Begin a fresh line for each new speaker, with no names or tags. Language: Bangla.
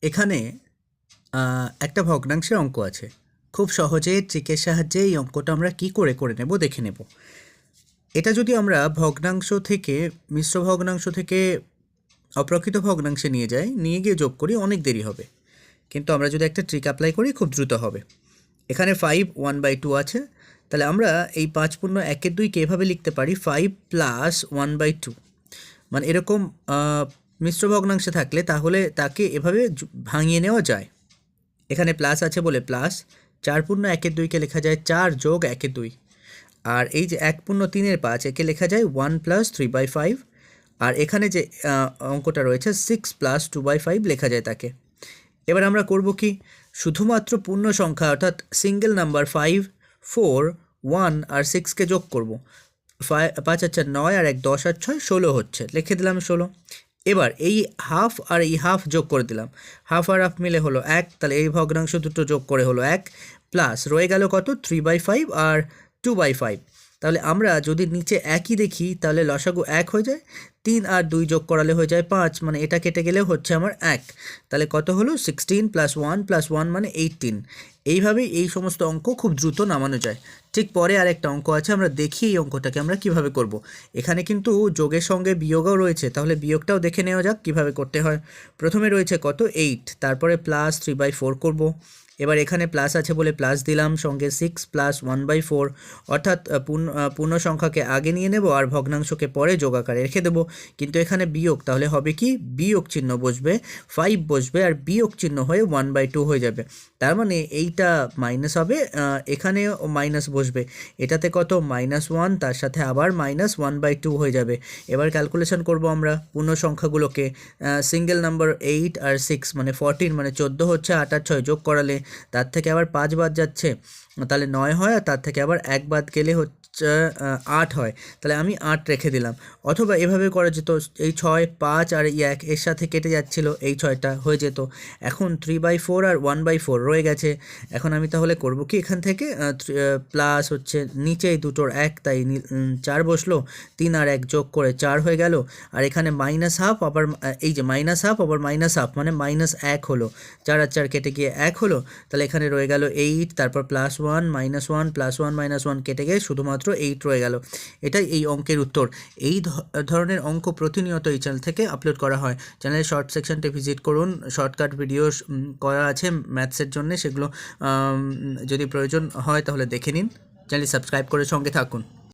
এখানে একটা ভগ্নাংশের অঙ্ক আছে। খুব সহজে ট্রিকের সাহায্যে এই অঙ্কটা আমরা কি করে নেব দেখে নেব। এটা যদি আমরা ভগ্নাংশ থেকে মিশ্র ভগ্নাংশ থেকে অপ্রকৃত ভগ্নাংশে নিয়ে গিয়ে যোগ করি, অনেক দেরি হবে। কিন্তু আমরা যদি একটা ট্রিক অ্যাপ্লাই করি খুব দ্রুত হবে। এখানে 5 1/2 আছে, তাহলে আমরা এই 5/1/2কে এভাবে লিখতে পারি 5 + 1/2। মানে এরকম মিশ্র ভগ্নাংশে থাকলে তাহলে তাকে এভাবে ভাঙিয়ে নেওয়া যায়। এখানে প্লাস আছে বলে প্লাস 4/1/2কে লেখা যায় 4 + 1/2। আর এই যে 1/3/5 একে লেখা যায় 1 + 3/5। আর এখানে যে অঙ্কটা রয়েছে 6 + 2/5 লেখা যায় তাকে। এবার আমরা করব কি, শুধুমাত্র পূর্ণ সংখ্যা অর্থাৎ সিঙ্গেল নাম্বার 5 4 1 আর 6কে যোগ করব। 5 আর 4 9 আর 1 10 আর 6 16 হচ্ছে, লিখে দিলাম 16। এবার এই হাফ আর এই হাফ যোগ করে দিলাম, হাফ আর হাফ মিলে হলো 1, তাহলে এই ভগ্নাংশ দুটো যোগ করে হলো 1, প্লাস রয়ে গেল কত 3/5 আর 2/5। তাহলে আমরা যদি নিচে একই দেখি তাহলে লসাগু 1 হয়ে যায়, 3 আর 2 যোগ করালে হয়ে যায় 5, মানে এটা কেটে গেলে হচ্ছে আমার 1। তাহলে কত হলো 16 + 1 + 1 মানে 18। এইভাবেই এই সমস্ত অঙ্ক খুব দ্রুত নামানো যায়। ঠিক পরে আরেকটা অঙ্ক আছে, আমরা দেখি এই অঙ্কটাকে আমরা কিভাবে করব। এখানে কিন্তু যোগের সঙ্গে বিয়োগও রয়েছে, তাহলে বিয়োগটাও দেখে নেওয়া যাক কিভাবে করতে হয়। প্রথমে রয়েছে কত 8, তারপরে প্লাস 3/4 করব। এবার এখানে প্লাস আছে বলে প্লাস দিলাম, সঙ্গে 6 + 1/4, অর্থাৎ পূর্ণ সংখ্যাকে আগে নিয়ে নেব আর ভগ্নাংশকে পরে যোগ আকারে রেখে দেবো। কিন্তু এখানে বিয়োগ, তাহলে হবে কি বিয়োগ চিহ্ন বসবে, 5 বসবে আর বিয়োগ চিহ্ন হয়ে 1/2 হয়ে যাবে। তার মানে এইটা মাইনাস হবে, এখানেও মাইনাস বসবে, এটাতে কত -1, তার সাথে আবার -1/2 হয়ে যাবে। এবার ক্যালকুলেশন করব আমরা পূর্ণ সংখ্যাগুলোকে। সিঙ্গেল নাম্বার 8 আর 6 মানে 14, মানে 14 হচ্ছে, 8 আর 6 যোগ করালে তার থেকে আবার 5 বাদ যাচ্ছে, তাহলে 9 হয়, আর তার থেকে আবার 1 বাদ গেলে হচ্ছে 8 হয়, তাহলে আমি 8 রেখে দিলাম। অথবা এভাবে করা যেত, এই 6 5 আর 1 এর সাথে কেটে যাচ্ছিল, এই 6টা হয়ে যেত। এখন 3/4 আর 1/4 রয়ে গেছে। এখন আমি তাহলে করব কি, এখান থেকে প্লাস হচ্ছে নিচে এই দুটোর 1, তাই 4 বসলো, 3 আর 1 যোগ করে 4 হয়ে গেল। আর এখানে -1/2 আবার এই যে -1/2 আবার -1/2 মানে -1 হলো, 4 আর 4 কেটে গিয়ে 1 হলো। তাহলে এখানে রয়ে গেল 8, তারপর +1 -1 +1 -1 কেটে গিয়ে শুধুমাত্র 8 রয়ে গেল। এটাই এই অঙ্কের উত্তর। এই ধরনের অঙ্ক প্রতিনিয়ত এই চ্যানেল থেকে আপলোড করা হয়। চ্যানেলের শর্ট সেকশনটি ভিজিট করুন, শর্টকাট ভিডিও করা আছে ম্যাথসের জন্য, সেগুলো যদি প্রয়োজন হয় তাহলে দেখে নিন। চ্যানেলটি সাবস্ক্রাইব করে সঙ্গে থাকুন।